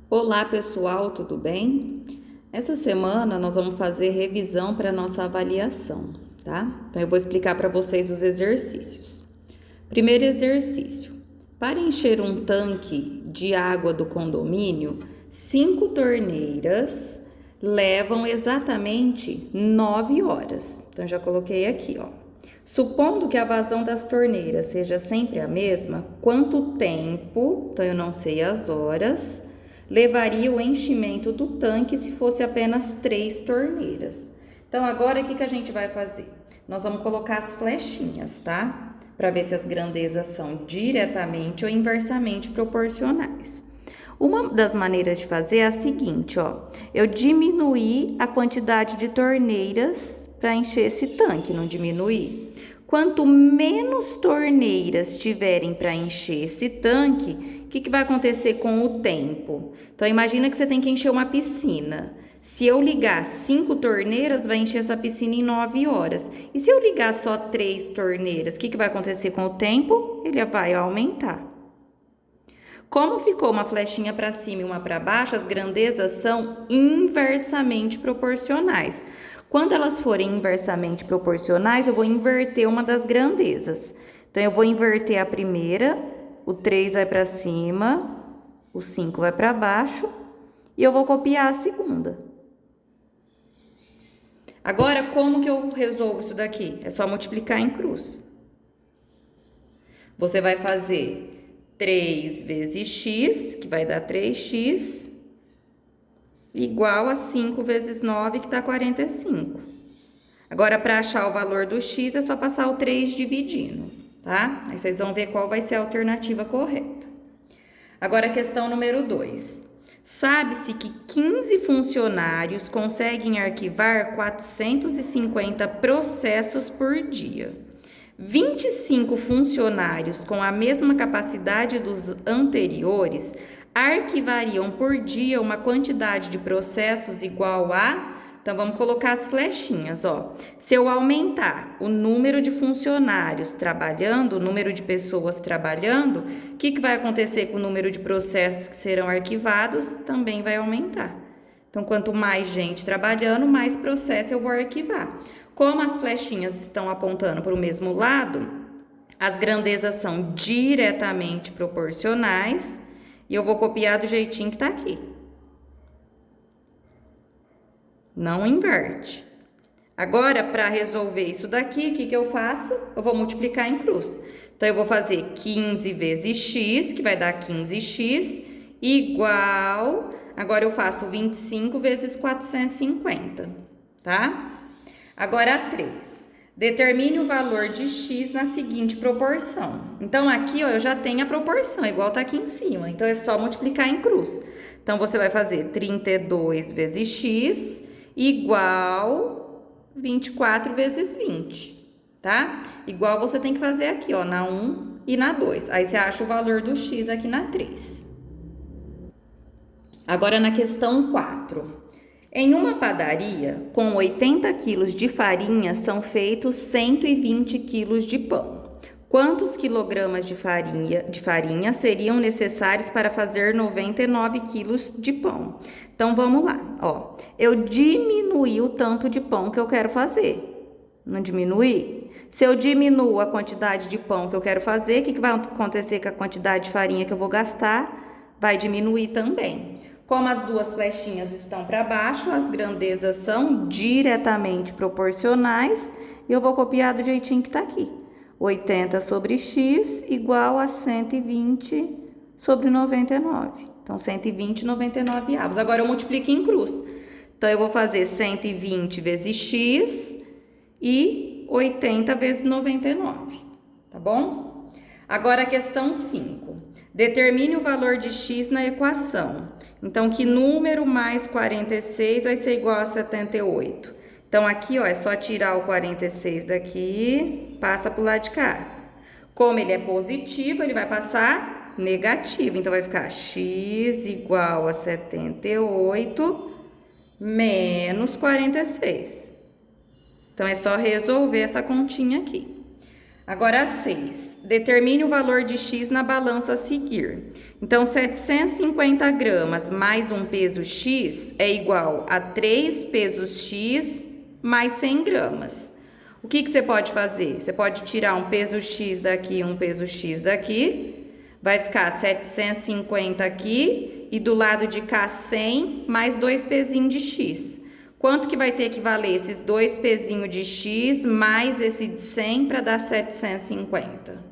Olá pessoal, tudo bem? Essa semana nós vamos fazer revisão para nossa avaliação, tá? Então eu vou explicar para vocês os exercícios. Primeiro exercício: para encher um tanque de água do condomínio, 5 torneiras levam exatamente 9 horas. Então já coloquei aqui, ó. Supondo que a vazão das torneiras seja sempre a mesma, quanto tempo, então eu não sei as horas, levaria o enchimento do tanque se fosse apenas 3 torneiras. Então, agora o que a gente vai fazer? Nós vamos colocar as flechinhas, tá? Para ver se as grandezas são diretamente ou inversamente proporcionais. Uma das maneiras de fazer é a seguinte, ó. Eu diminuí a quantidade de torneiras para encher esse tanque, não diminuí? Quanto menos torneiras tiverem para encher esse tanque, o que vai acontecer com o tempo? Então, imagina que você tem que encher uma piscina. Se eu ligar 5 torneiras, vai encher essa piscina em 9 horas. E se eu ligar só 3 torneiras, o que vai acontecer com o tempo? Ele vai aumentar. Como ficou uma flechinha para cima e uma para baixo, as grandezas são inversamente proporcionais. Quando elas forem inversamente proporcionais, eu vou inverter uma das grandezas. Então, eu vou inverter a primeira, o 3 vai para cima, o 5 vai para baixo, e eu vou copiar a segunda. Agora, como que eu resolvo isso daqui? É só multiplicar em cruz. Você vai fazer 3 vezes x, que vai dar 3x, igual a 5 vezes 9, que dá 45. Agora, para achar o valor do x, é só passar o 3 dividindo, tá? Aí vocês vão ver qual vai ser a alternativa correta. Agora, a questão número 2. Sabe-se que 15 funcionários conseguem arquivar 450 processos por dia. 25 funcionários com a mesma capacidade dos anteriores arquivariam por dia uma quantidade de processos igual a... Então, vamos colocar as flechinhas, ó. Se eu aumentar o número de funcionários trabalhando, o número de pessoas trabalhando, o que vai acontecer com o número de processos que serão arquivados? Também vai aumentar. Então, quanto mais gente trabalhando, mais processo eu vou arquivar. Como as flechinhas estão apontando para o mesmo lado, as grandezas são diretamente proporcionais e eu vou copiar do jeitinho que está aqui. Não inverte. Agora, para resolver isso daqui, o que eu faço? Eu vou multiplicar em cruz. Então, eu vou fazer 15 vezes x, que vai dar 15x, igual... Agora, eu faço 25 vezes 450, tá? Agora, a 3. Determine o valor de x na seguinte proporção. Então, aqui, ó, eu já tenho a proporção, igual tá aqui em cima. Então, é só multiplicar em cruz. Então, você vai fazer 32 vezes x igual 24 vezes 20, tá? Igual você tem que fazer aqui, ó, na 1 e na 2. Aí, você acha o valor do x aqui na 3. Agora, na questão 4. Em uma padaria, com 80 quilos de farinha, são feitos 120 quilos de pão. Quantos quilogramas de farinha seriam necessários para fazer 99 quilos de pão? Então, vamos lá. Ó, eu diminuí o tanto de pão que eu quero fazer. Não diminuí? Se eu diminuo a quantidade de pão que eu quero fazer, o que vai acontecer com a quantidade de farinha que eu vou gastar? Vai diminuir também. Como as duas flechinhas estão para baixo, as grandezas são diretamente proporcionais e eu vou copiar do jeitinho que está aqui. 80 sobre x igual a 120 sobre 99. Então, 120 e 99 avos. Agora, eu multiplico em cruz. Então, eu vou fazer 120 vezes x e 80 vezes 99, tá bom? Agora, a questão 5. Determine o valor de x na equação. Então, que número mais 46 vai ser igual a 78? Então, aqui, ó, é só tirar o 46 daqui, passa para o lado de cá. Como ele é positivo, ele vai passar negativo. Então, vai ficar x igual a 78 menos 46. Então, é só resolver essa continha aqui. Agora, 6. Determine o valor de x na balança a seguir. Então, 750 gramas mais um peso X é igual a 3 pesos X mais 100 gramas. O que você pode fazer? Você pode tirar um peso X daqui, um peso X daqui. Vai ficar 750 aqui e do lado de cá 100 mais 2 pezinhos de X. Quanto que vai ter que valer esses 2 pezinhos de X mais esse de 100 para dar 750?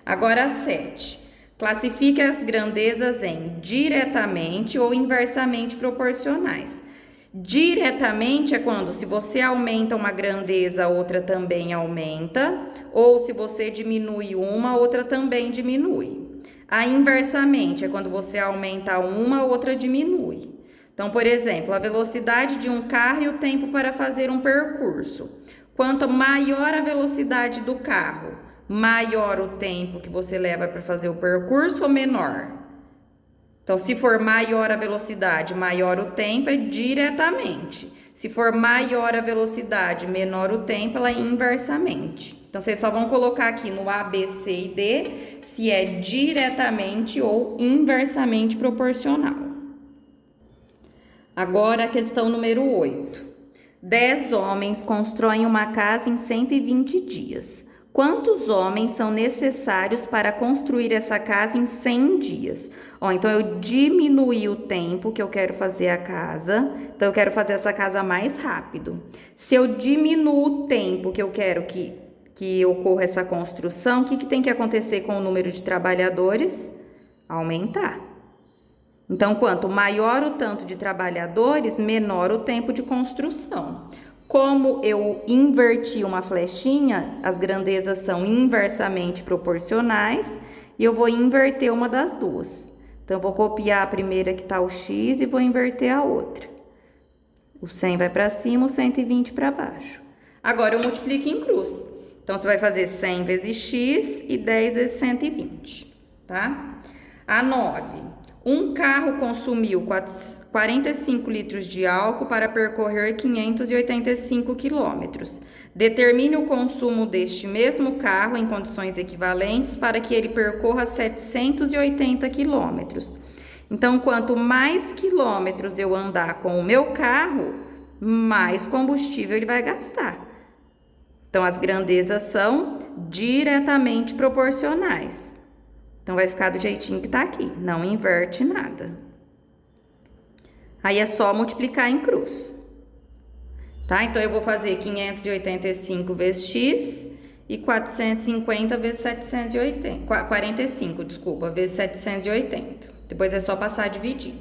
Agora 7. Classifique as grandezas em diretamente ou inversamente proporcionais. Diretamente é quando, se você aumenta uma grandeza, a outra também aumenta, ou se você diminui uma, a outra também diminui. A inversamente é quando você aumenta uma, a outra diminui. Então, por exemplo, a velocidade de um carro e o tempo para fazer um percurso. Quanto maior a velocidade do carro, maior o tempo que você leva para fazer o percurso ou menor? Então, se for maior a velocidade, maior o tempo, é diretamente. Se for maior a velocidade, menor o tempo, ela é inversamente. Então, vocês só vão colocar aqui no A, B, C e D se é diretamente ou inversamente proporcional. Agora, a questão número 8. 10 homens constroem uma casa em 120 dias. Quantos homens são necessários para construir essa casa em 100 dias? Então, eu diminuí o tempo que eu quero fazer a casa. Então, eu quero fazer essa casa mais rápido. Se eu diminuo o tempo que eu quero que ocorra essa construção, o que tem que acontecer com o número de trabalhadores? Aumentar. Então, quanto maior o tanto de trabalhadores, menor o tempo de construção. Como eu inverti uma flechinha, as grandezas são inversamente proporcionais e eu vou inverter uma das duas. Então, eu vou copiar a primeira que está o X e vou inverter a outra. O 100 vai para cima, o 120 para baixo. Agora, eu multiplico em cruz. Então, você vai fazer 100 vezes X e 10 vezes 120, tá? A 9. Um carro consumiu 45 litros de álcool para percorrer 585 quilômetros. Determine o consumo deste mesmo carro em condições equivalentes para que ele percorra 780 quilômetros. Então, quanto mais quilômetros eu andar com o meu carro, mais combustível ele vai gastar. Então, as grandezas são diretamente proporcionais. Então, vai ficar do jeitinho que tá aqui, não inverte nada. Aí, é só multiplicar em cruz. Tá? Então, eu vou fazer 585 vezes X e 450 vezes 45, vezes 780. Depois, é só passar dividindo.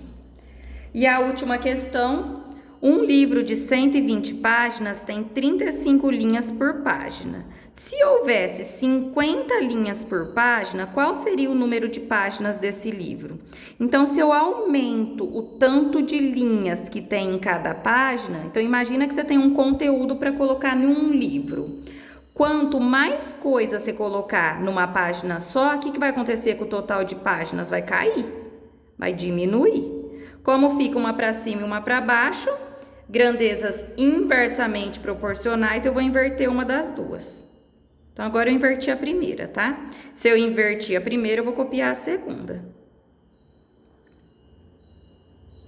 E a última questão, um livro de 120 páginas tem 35 linhas por página. Se houvesse 50 linhas por página, qual seria o número de páginas desse livro? Então, se eu aumento o tanto de linhas que tem em cada página, então imagina que você tem um conteúdo para colocar em um livro. Quanto mais coisa você colocar numa página só, o que vai acontecer com o total de páginas? Vai cair, vai diminuir. Como fica uma para cima e uma para baixo, grandezas inversamente proporcionais, eu vou inverter uma das duas. Então, agora eu inverti a primeira, tá? Se eu invertir a primeira, eu vou copiar a segunda.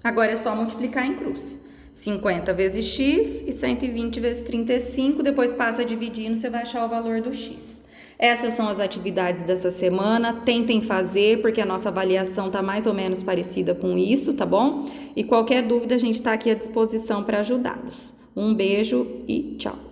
Agora é só multiplicar em cruz. 50 vezes X e 120 vezes 35, depois passa dividindo, você vai achar o valor do X. Essas são as atividades dessa semana, tentem fazer, porque a nossa avaliação tá mais ou menos parecida com isso, tá bom? E qualquer dúvida, a gente tá aqui à disposição para ajudá-los. Um beijo e tchau!